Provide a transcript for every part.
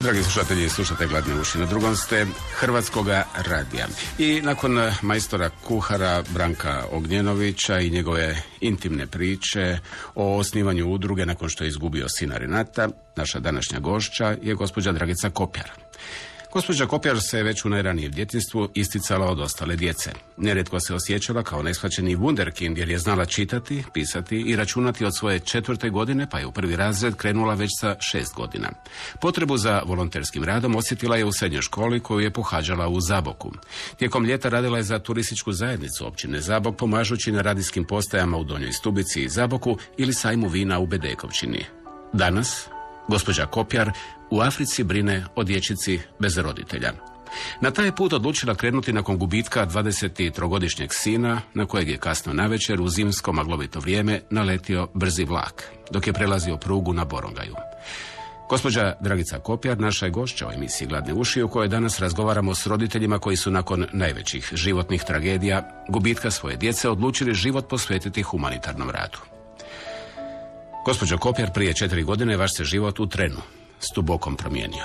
Dragi slušatelji, slušate Gladne uši, na drugom ste Hrvatskoga radija. I nakon majstora kuhara Branka Ognjenovića i njegove intimne priče o osnivanju udruge nakon što je izgubio sina Renata, naša današnja gošća je gospođa Dragica Kopjar. Gospođa Kopjar se već u najranijem djetinjstvu isticala od ostale djece. Nerijetko se osjećala kao neshvaćeni wunderkind jer je znala čitati, pisati i računati od svoje 4. godine, pa je u 1. razred krenula već sa 6 godina. Potrebu za volonterskim radom osjetila je u srednjoj školi koju je pohađala u Zaboku. Tijekom ljeta radila je za turističku zajednicu općine Zabok, pomažući na radijskim postajama u Donjoj Stubici i Zaboku ili sajmu vina u Bedekovčini. Danas gospođa Kopjar u Africi brine o dječici bez roditelja. Na taj put odlučila krenuti nakon gubitka 23-godišnjeg sina, na kojeg je kasno navečer u zimsko maglovito vrijeme naletio brzi vlak, dok je prelazio prugu na Borongaju. Gospođa Dragica Kopjar naša je gošća u emisiji Gladne uši, u kojoj danas razgovaramo s roditeljima koji su nakon najvećih životnih tragedija, gubitka svoje djece, odlučili život posvetiti humanitarnom radu. Gospođo Kopjar, prije 4 godine vaš se život u trenu s Tubokom promijenio.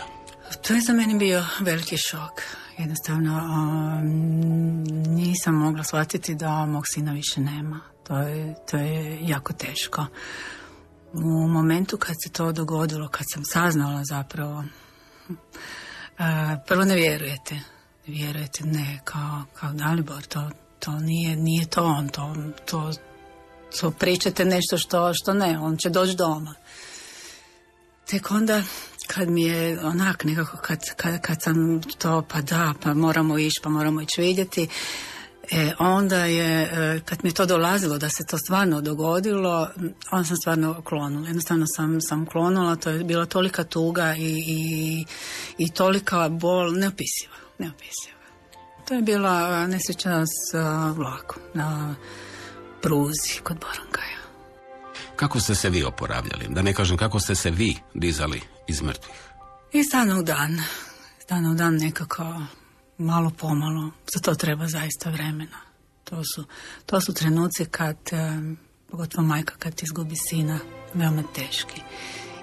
To je za mene bio veliki šok. Jednostavno nisam mogla shvatiti da mog sina više nema. To je jako teško. U momentu kad se to dogodilo, kad sam saznala zapravo, prvo ne vjerujete. Ne, kao Dalibor, to nije to on, to pričate nešto što ne, on će doći doma. Tek onda kad mi je onak nekako, kad sam to, pa moramo ići vidjeti, onda je, kad mi je to dolazilo da se to stvarno dogodilo, onda sam stvarno klonula. Jednostavno sam klonula, to je bila tolika tuga i tolika bol, neopisiva. To je bila nesreća s vlakom na pruzi kod Borongaja. Kako ste se vi oporavljali? Da ne kažem kako ste se vi dizali iz mrtvih? Iz dana u dan nekako, malo pomalo. Za to treba zaista vremena. To su trenuci kad, pogotovo majka kad izgubi sina, veoma teški.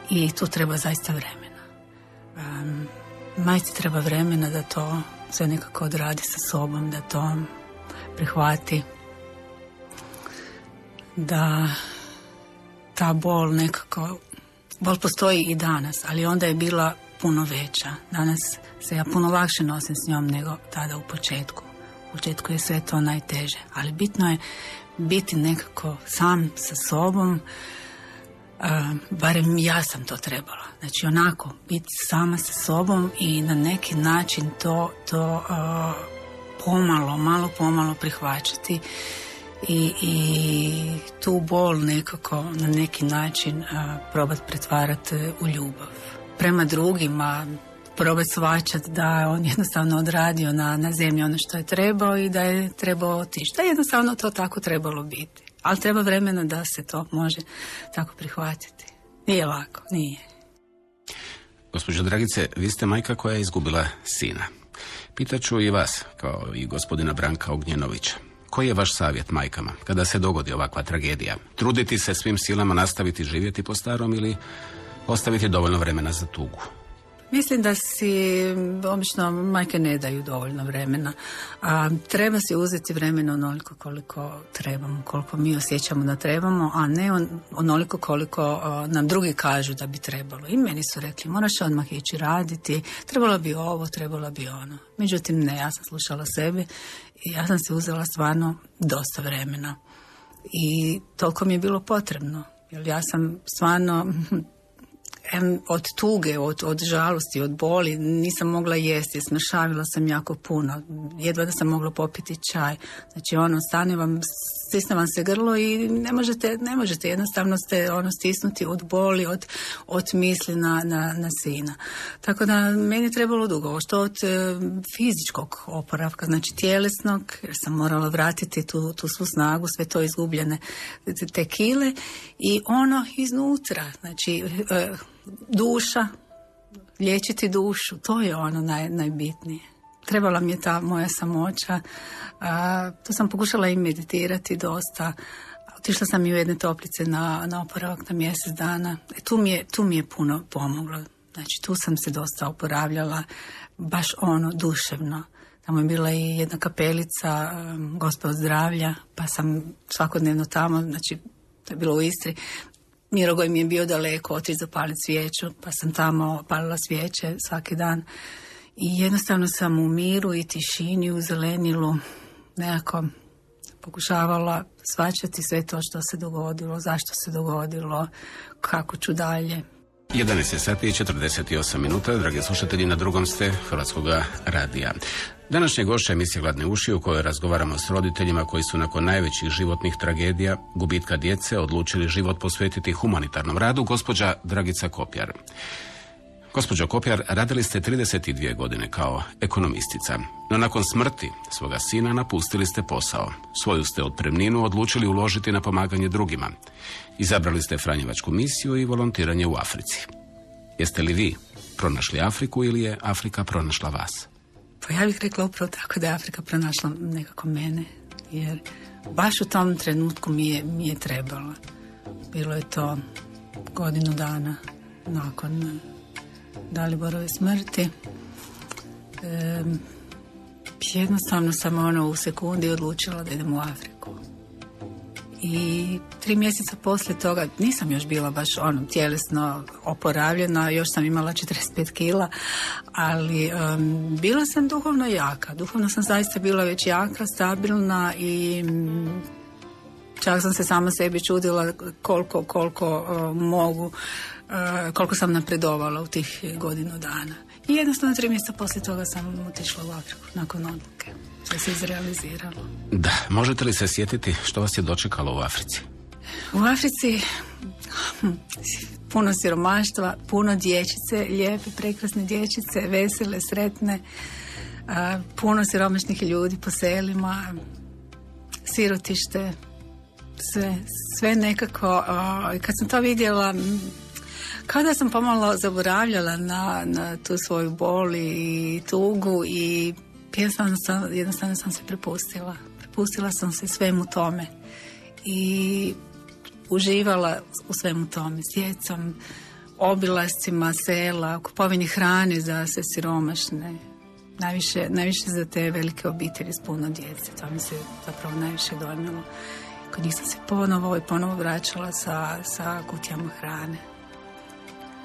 I tu treba zaista vremena. Majci treba vremena da to sve nekako odradi sa sobom, da to prihvati. Da ta bol nekako, bol postoji i danas, ali onda je bila puno veća. Danas se ja puno lakše nosim s njom nego tada u početku. U početku je sve to najteže, ali bitno je biti nekako sam sa sobom, barem ja sam to trebala. Znači onako, biti sama sa sobom i na neki način to malo pomalo prihvaćati. I tu bol nekako na neki način probati pretvarati u ljubav. Prema drugima probati shvaćati da je on jednostavno odradio na zemlji ono što je trebao i da je trebao otići. Da je jednostavno to tako trebalo biti. Ali treba vremena da se to može tako prihvatiti. Nije lako, nije. Gospođo Dragice, vi ste majka koja je izgubila sina. Pitaću i vas, kao i gospodina Branka Ognjenovića. Koji je vaš savjet majkama kada se dogodi ovakva tragedija? Truditi se svim silama nastaviti živjeti po starom ili ostaviti dovoljno vremena za tugu? Mislim da si obično majke ne daju dovoljno vremena. Treba si uzeti vremena onoliko koliko trebamo, koliko mi osjećamo da trebamo, a ne onoliko koliko nam drugi kažu da bi trebalo. I meni su rekli, moraš odmah ići raditi, trebalo bi ovo, trebalo bi ono. Međutim, ne, ja sam slušala sebe i ja sam se uzela stvarno dosta vremena. I toliko mi je bilo potrebno, jer ja sam stvarno od tuge, od žalosti, od boli, nisam mogla jesti, smršavila sam jako puno, jedva da sam mogla popiti čaj. Znači stisne vam se grlo i ne možete, jednostavno ste stisnuti od boli, od misli na sina. Tako da meni je trebalo dugo, što od fizičkog oporavka, znači tjelesnog, jer sam morala vratiti tu svu snagu, sve to izgubljene te kile i ono iznutra, znači duša, liječiti dušu, to je ono najbitnije. Trebala mi je ta moja samoća, to sam pokušala i meditirati dosta. Otišla sam i u jedne toplice na oporavak na mjesec dana. Tu mi je puno pomoglo. Znači tu sam se dosta oporavljala, baš duševno. Tamo je bila i jedna kapelica, Gospod zdravlja, pa sam svakodnevno tamo, znači to je bilo u Istri. Mirogoj mi je bio daleko, otići zapaliti svijeću, pa sam tamo palila svijeće svaki dan. I jednostavno sam u miru i tišini, u zelenilu, nekako pokušavala shvaćati sve to što se dogodilo, zašto se dogodilo, kako ću dalje. 11 sati i 48 minuta, dragi slušatelji, na drugom ste Hrvatskog radija. Današnje gošća emisije Gladne uši, u kojoj razgovaramo s roditeljima koji su nakon najvećih životnih tragedija, gubitka djece, odlučili život posvetiti humanitarnom radu, gospođa Dragica Kopjar. Gospođo Kopjar, radili ste 32 godine kao ekonomistica, no nakon smrti svoga sina napustili ste posao. Svoju ste otpremninu odlučili uložiti na pomaganje drugima. Izabrali ste Franjevačku misiju i volontiranje u Africi. Jeste li vi pronašli Afriku ili je Afrika pronašla vas? Pa ja bih rekla upravo tako da je Afrika pronašla nekako mene, jer baš u tom trenutku mi je trebalo. Bilo je to godinu dana nakon Daliborove smrti. Jednostavno sam u sekundi odlučila da idem u Afriku. I 3 mjeseca poslije toga nisam još bila baš tjelesno oporavljena, još sam imala 45 kila, ali bila sam duhovno jaka. Duhovno sam zaista bila već jaka, stabilna i čak sam se sama sebi čudila koliko mogu, koliko sam napredovala u tih godinu dana. I jednostavno 3 mjeseca poslije toga sam otišla u Afriku nakon odluke. Sve se izrealiziralo. Da, možete li se sjetiti što vas je dočekalo u Africi? U Africi puno siromaštva, puno dječice, lijepe, prekrasne dječice, vesele, sretne, puno siromašnih ljudi po selima, sirotište, sve nekako. Kad sam to vidjela, kada sam pomalo zaboravljala na tu svoju bol i tugu i jednostavno sam se prepustila. Prepustila sam se svemu tome i uživala u svemu tome, s djecom, obilascima sela, kupovini hrane za sve siromašne. Najviše za te velike obitelji s puno djece. To mi se zapravo najviše dojmilo. Kod njih sam se ponovo vraćala sa kutijama hrane.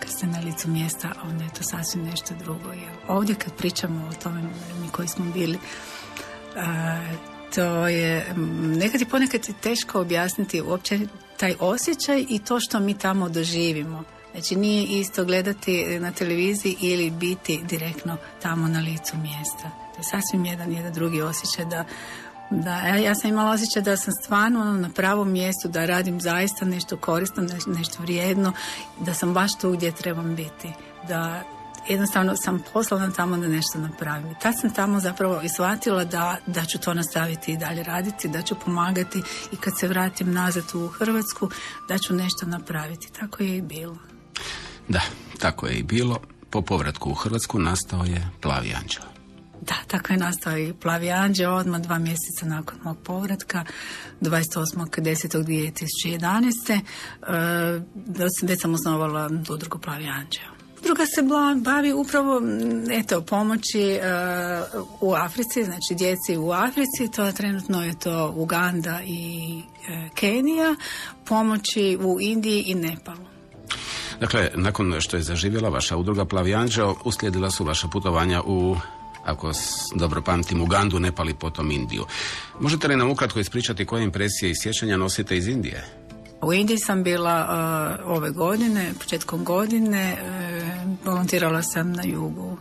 Kad ste na licu mjesta, onda je to sasvim nešto drugo. Jer ovdje kad pričamo o tome, mi koji smo bili, to je ponekad je teško objasniti uopće taj osjećaj i to što mi tamo doživimo. Znači nije isto gledati na televiziji ili biti direktno tamo na licu mjesta. To je sasvim jedan drugi osjećaj ja sam imala osjećaj da sam stvarno na pravom mjestu, da radim zaista nešto korisno, nešto vrijedno, da sam baš tu gdje trebam biti, da jednostavno sam poslana tamo da nešto napravim. Tad sam tamo zapravo i shvatila da ću to nastaviti i dalje raditi, da ću pomagati i kad se vratim nazad u Hrvatsku, da ću nešto napraviti. Tako je i bilo. Da, tako je i bilo. Po povratku u Hrvatsku nastao je Plavi anđeo. Da, tako je nastao i Plavi anđeo odmah 2 mjeseca nakon mog povratka, 28.10.2011. Već sam osnovala udrugu Plavi anđeo. Udruga se bavi upravo pomoći u Africi, znači djeci u Africi, trenutno je to Uganda i Kenija, pomoći u Indiji i Nepalu. Dakle, nakon što je zaživjela vaša udruga Plavi anđeo, uslijedila su vaša putovanja u, ako dobro pamtim, Ugandu, Nepal i potom Indiju. Možete li nam ukratko ispričati koje impresije i sjećanja nosite iz Indije? U Indiji sam bila ove godine, početkom godine, volontirala sam na jugu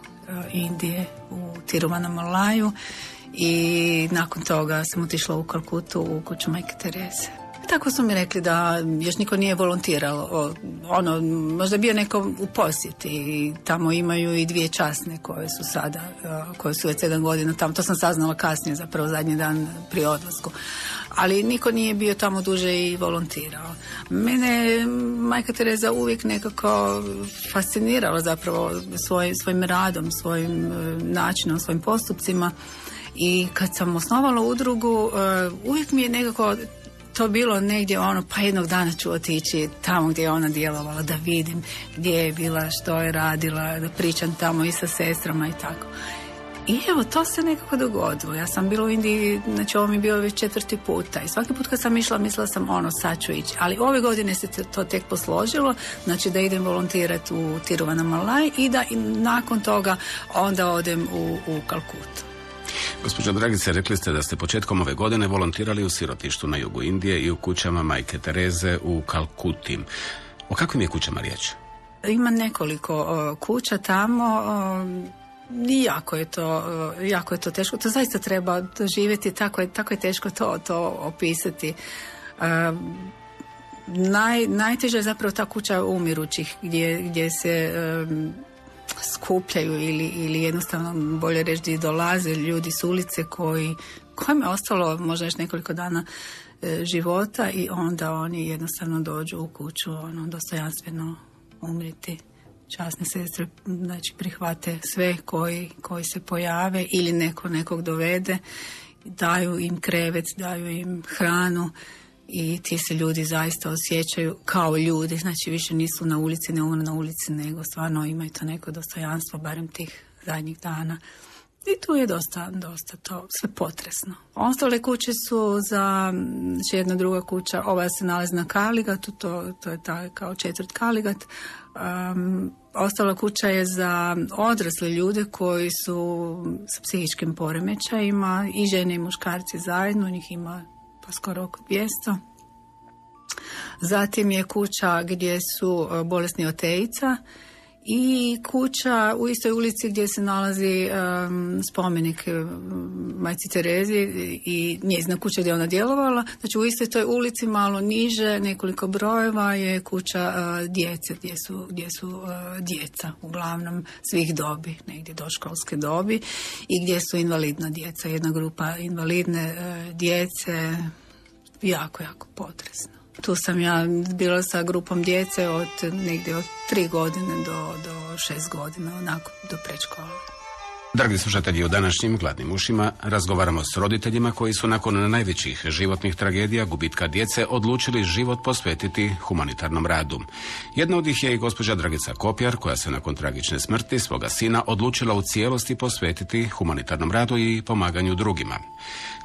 Indije, u Tiruvannamalaju i nakon toga sam otišla u Kalkutu u kuću Majke Tereze. Tako su mi rekli da još niko nije volontiralo. Možda bio neko u posjeti i tamo imaju i 2 časne koje su sada, koje su već 7 godina tamo. To sam saznala kasnije, zapravo zadnji dan prije odlasku. Ali niko nije bio tamo duže i volontirao. Mene Majka Tereza uvijek nekako fascinirala zapravo svojim radom, svojim načinom, svojim postupcima. I kad sam osnovala udrugu, uvijek mi je nekako to bilo negdje pa jednog dana ću otići tamo gdje je ona djelovala, da vidim gdje je bila, što je radila, da pričam tamo i sa sestrama i tako. I evo, to se nekako dogodilo. Ja sam bila u Indiji, znači ovo mi je bio već 4. puta i svaki put kad sam išla, mislila sam sad ću ići. Ali ove godine se to tek posložilo, znači da idem volontirati u Tiruvannamalai i da nakon toga onda odem u Kalkutu. Gospođo Dragice, rekli ste da ste početkom ove godine volontirali u sirotištu na jugu Indije i u kućama Majke Tereze u Kalkuti. O kakvim je kućama riječ? Ima nekoliko kuća tamo. Jako je to teško. To zaista treba doživjeti, tako je teško to opisati. Najteža je zapravo ta kuća umirućih gdje se skupljaju ili jednostavno bolje reći gdje dolaze ljudi s ulice kojima je ostalo možda još nekoliko dana života i onda oni jednostavno dođu u kuću dostojanstveno umriti. Časne sestre, znači, prihvate sve koji se pojave ili nekog dovede, daju im krevet, daju im hranu i ti se ljudi zaista osjećaju kao ljudi, znači više nisu na ulici, ne umru na ulici, nego stvarno imaju to neko dostojanstvo, barem tih zadnjih dana. I tu je dosta to sve potresno. Ostale kuće su znači jedna druga kuća, ova se nalazi na Kaligatu, to je ta kao četvrt Kaligat. Ostala kuća je za odrasle ljude koji su sa psihičkim poremećajima, i žene i muškarci zajedno, njih ima pa skoro oko 200. Zatim je kuća gdje su bolesni od AIDS-a i kuća u istoj ulici gdje se nalazi spomenik Majci Terezi i njezina kuća gdje ona djelovala. Znači u istoj toj ulici malo niže, nekoliko brojeva, je kuća djece gdje su djeca uglavnom svih dobi, negdje doškolske dobi, i gdje su invalidna djeca. Jedna grupa invalidne djece, jako potresno. Tu sam ja bila sa grupom djece od 3 godine do 6 godina, onako do predškole. Dragi slušatelji, u današnjim Gladnim ušima razgovaramo s roditeljima koji su nakon najvećih životnih tragedija, gubitka djece, odlučili život posvetiti humanitarnom radu. Jedna od ih je i gospođa Dragica Kopjar, koja se nakon tragične smrti svoga sina odlučila u cijelosti posvetiti humanitarnom radu i pomaganju drugima.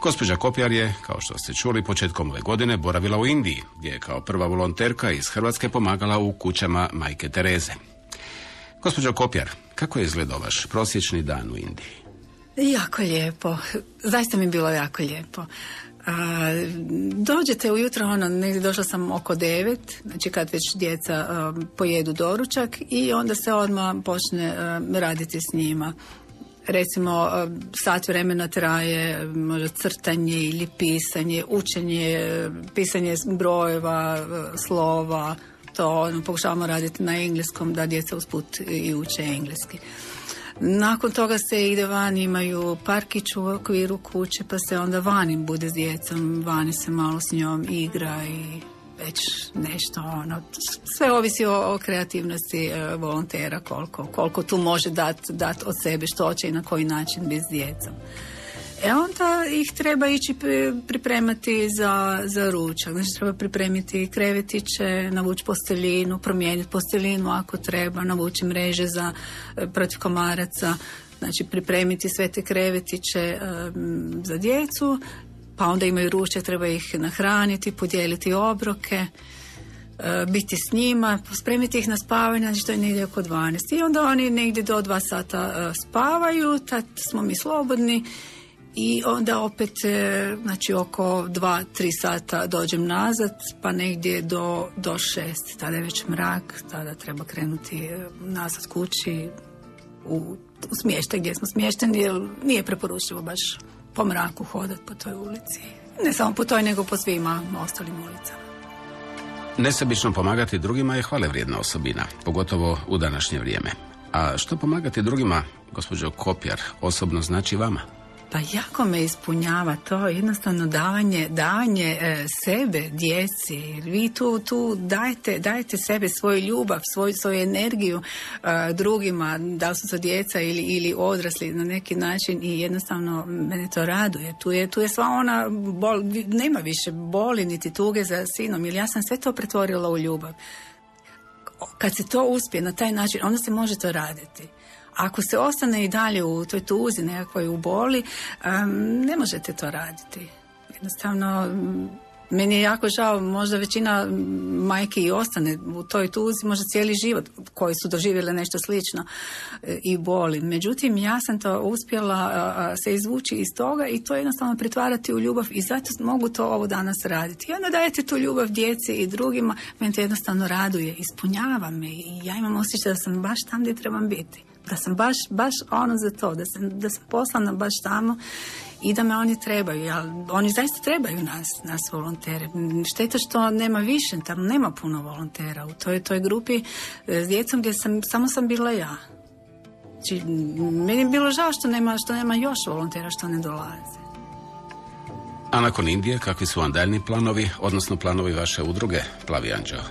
Gospođa Kopjar je, kao što ste čuli, početkom ove godine boravila u Indiji, gdje je kao prva volonterka iz Hrvatske pomagala u kućama Majke Tereze. Gospođo Kopjar, kako je izgledao vaš prosječni dan u Indiji? Jako lijepo. Zaista mi je bilo jako lijepo. Dođete ujutro, negdje došla sam oko 9, znači kad već djeca pojedu doručak, i onda se odmah počne raditi s njima. Recimo, sat vremena traje možda crtanje ili pisanje, učenje, pisanje brojeva, slova. To pokušavamo raditi na engleskom, da djeca usput i uče engleski. Nakon toga se ide van, imaju parkić u okviru kuće, pa se onda vani bude s djecom, vani se malo s njom igra i već nešto, sve ovisi o kreativnosti volontera, koliko tu može dat od sebe, što će i na koji način biti s djecom. Onda ih treba ići pripremati za ručak. Znači treba pripremiti krevetiće, navući posteljinu, promijeniti posteljinu ako treba, navući mreže protiv komaraca, znači pripremiti sve te krevetiće za djecu, pa onda imaju ručak, treba ih nahraniti, podijeliti obroke, biti s njima, spremiti ih na spavanje, znači to je negdje oko 12. I onda oni negdje do 2 sata spavaju, tad smo mi slobodni. I onda opet, znači oko 2-3 sata dođem nazad, pa negdje do 6, tada je već mrak, tada treba krenuti nazad kući u smještaj gdje smo smješteni, jer nije preporučivo baš po mraku hodati po toj ulici. Ne samo po toj, nego po svima ostalim ulicama. Nesebično pomagati drugima je hvalevrijedna osobina, pogotovo u današnje vrijeme. A što pomagati drugima, gospođo Kopjar, osobno znači vama? Pa jako me ispunjava to, jednostavno davanje sebe djeci. Vi tu dajete sebe, svoju ljubav, svoju energiju drugima, da li su to djeca ili odrasli na neki način, i jednostavno mene to raduje. Tu je sva ona bol, nema više boli niti tuge za sinom, jer ja sam sve to pretvorila u ljubav. Kad se to uspije na taj način, onda se može to raditi. Ako se ostane i dalje u toj tuzi, nekakvoj u boli, ne možete to raditi. Jednostavno, meni je jako žao, možda većina majki i ostane u toj tuzi, možda cijeli život, koji su doživjeli nešto slično i boli. Međutim, ja sam to uspjela se izvući iz toga i to jednostavno pretvarati u ljubav, i zato mogu to ovo danas raditi. I onda dajete tu ljubav djeci i drugima, meni to jednostavno raduje, ispunjava me, i ja imam osjećaj da sam baš tam gdje trebam biti. Da sam baš ono za to, da sam poslana baš tamo i da me oni trebaju. Oni zaista trebaju nas volontere. Šteta što nema više, tamo nema puno volontera. U toj grupi s djecom gdje samo sam bila ja. Znači, meni je bilo žao što nema još volontera, što ne dolaze. A nakon Indije, kakvi su vam daljni planovi, odnosno planovi vaše udruge Plavi anđeo?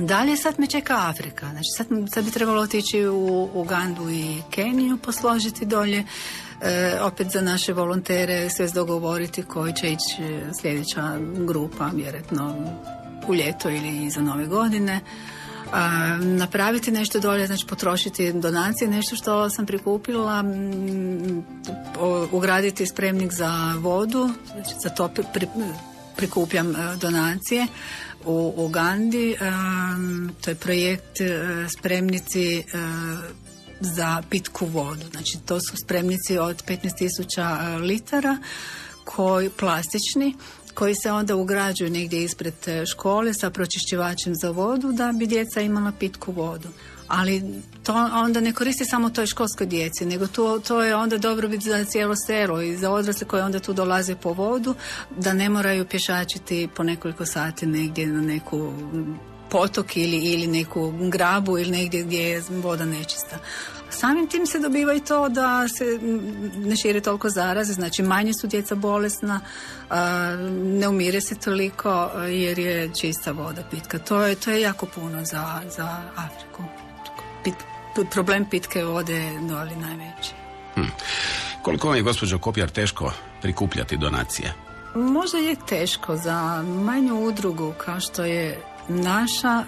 Dalje sad me čeka Afrika. Znači sad bi trebalo otići u Ugandu i Keniju, posložiti dolje. Opet za naše volontere sve dogovoriti koji će ići sljedeća grupa, vjerojatno u ljeto ili iza nove godine. Napraviti nešto dolje, znači potrošiti donacije, nešto što sam prikupila, ugraditi spremnik za vodu, znači za to prikupljam donacije u Ugandi. To je projekt spremnici za pitku vodu. Znači to su spremnici od 15.000 litara plastični, koji se onda ugrađuju negdje ispred škole sa pročišćivačem za vodu da bi djeca imala pitku vodu. Ali to onda ne koristi samo toj školskoj djeci, nego to je onda dobrobit za cijelo selo i za odrasle koji onda tu dolaze po vodu, da ne moraju pješačiti po nekoliko sati negdje na neku potok ili neku grabu ili negdje gdje je voda nečista. Samim tim se dobiva i to da se ne širi toliko zaraze, znači manje su djeca bolesna, ne umire se toliko jer je čista voda pitka. To je jako puno za Afriku. Problem pitke vode je doli najveći. Koliko vam je, gospođo Kopjar, teško prikupljati donacije? Možda je teško za manju udrugu kao što je naša.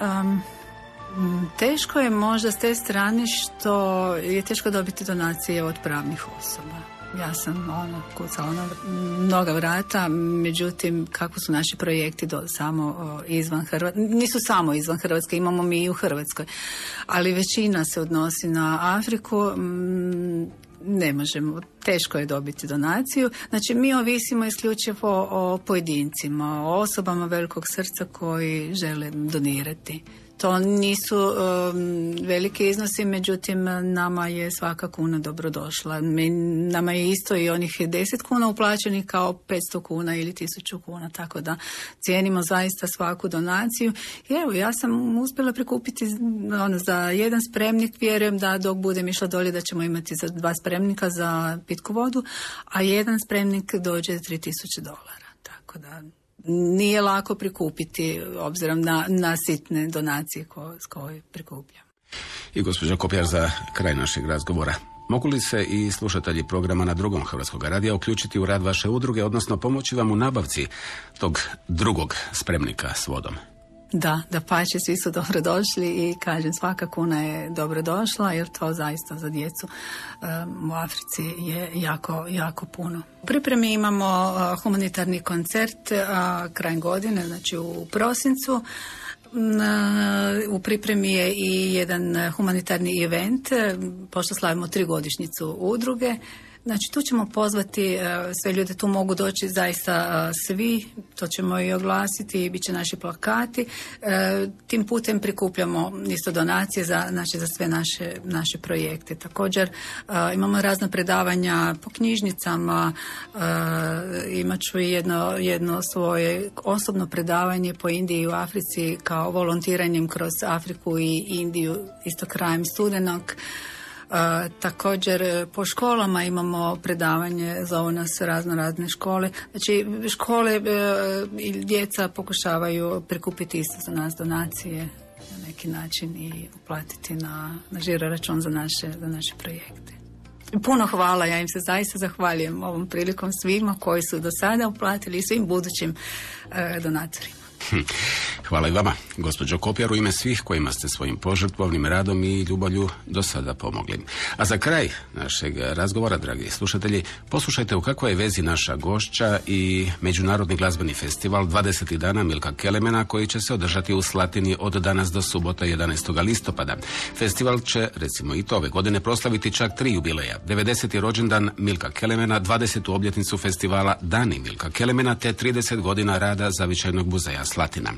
Teško je možda s te strane što je teško dobiti donacije od pravnih osoba. Ja sam kucala na mnoga vrata, međutim kako su naši projekti samo izvan Hrvatske, nisu samo izvan Hrvatske, imamo mi i u Hrvatskoj, ali većina se odnosi na Afriku. Ne možemo, teško je dobiti donaciju. Znači mi ovisimo isključivo o pojedincima, o osobama velikog srca koji žele donirati. To nisu veliki iznosi, međutim nama je svaka kuna dobrodošla. Nama je isto i onih 10 kuna uplaćenih kao 500 kuna ili 1000 kuna, tako da cijenimo zaista svaku donaciju. I evo, ja sam uspjela prikupiti za jedan spremnik, vjerujem da dok budem išla dolje da ćemo imati za 2 spremnika za pitku vodu, a jedan spremnik dođe $3000. Tako da nije lako prikupiti obzirom na sitne donacije koje prikupljam. I gospođa Kopjar, za kraj našeg razgovora, mogu li se i slušatelji programa na Drugom Hrvatskog radija uključiti u rad vaše udruge, odnosno pomoći vam u nabavci tog drugog spremnika s vodom? Da pače, svi su dobrodošli i kažem, svaka kuna je dobrodošla jer to zaista za djecu u Africi je jako, jako puno. U pripremi imamo humanitarni koncert krajem godine, znači u prosincu. U pripremi je i jedan humanitarni event, pošto slavimo 3-godišnjicu udruge. Znači tu ćemo pozvati sve ljude, tu mogu doći zaista svi, to ćemo i oglasiti, bit će naši plakati. Tim putem prikupljamo isto donacije za sve naše projekte. Također imamo razna predavanja po knjižnicama, imat ću jedno svoje osobno predavanje po Indiji i u Africi kao volontiranjem kroz Afriku i Indiju isto krajem studenog. Također po školama imamo predavanje, zovu nas razne škole. Znači škole i djeca pokušavaju prikupiti isto za nas donacije na neki način i uplatiti na žiro račun za naše projekte. Puno hvala, ja im se zaista zahvaljujem ovom prilikom svima koji su do sada uplatili i svim budućim donatorima. Hvala i vama, gospođo Kopjar, u ime svih kojima ste svojim požrtvovnim radom i ljubavlju do sada pomogli. A za kraj našeg razgovora, dragi slušatelji, poslušajte u kakvoj je vezi naša gošća i Međunarodni glazbeni festival 20 dana Milka Kelemena koji će se održati u Slatini od danas do subota 11. listopada. Festival će, recimo i to ove godine, proslaviti čak 3 jubileja. 90. rođendan Milka Kelemena, 20. obljetnicu festivala Dani Milka Kelemena te 30 godina rada Zavičajnog muzeja Slatina.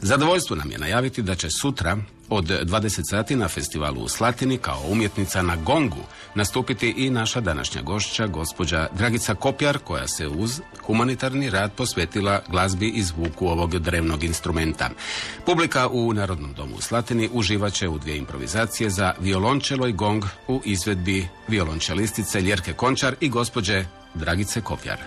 Zadovoljstvo nam je najaviti da će sutra od 20 sati na festivalu u Slatini kao umjetnica na gongu nastupiti i naša današnja gošća, gospođa Dragica Kopjar, koja se uz humanitarni rad posvetila glazbi i zvuku ovog drevnog instrumenta. Publika u Narodnom domu u Slatini uživat će u 2 improvizacije za violončelo i gong u izvedbi violončelistice Ljerke Končar i gospođe Dragice Kopjar.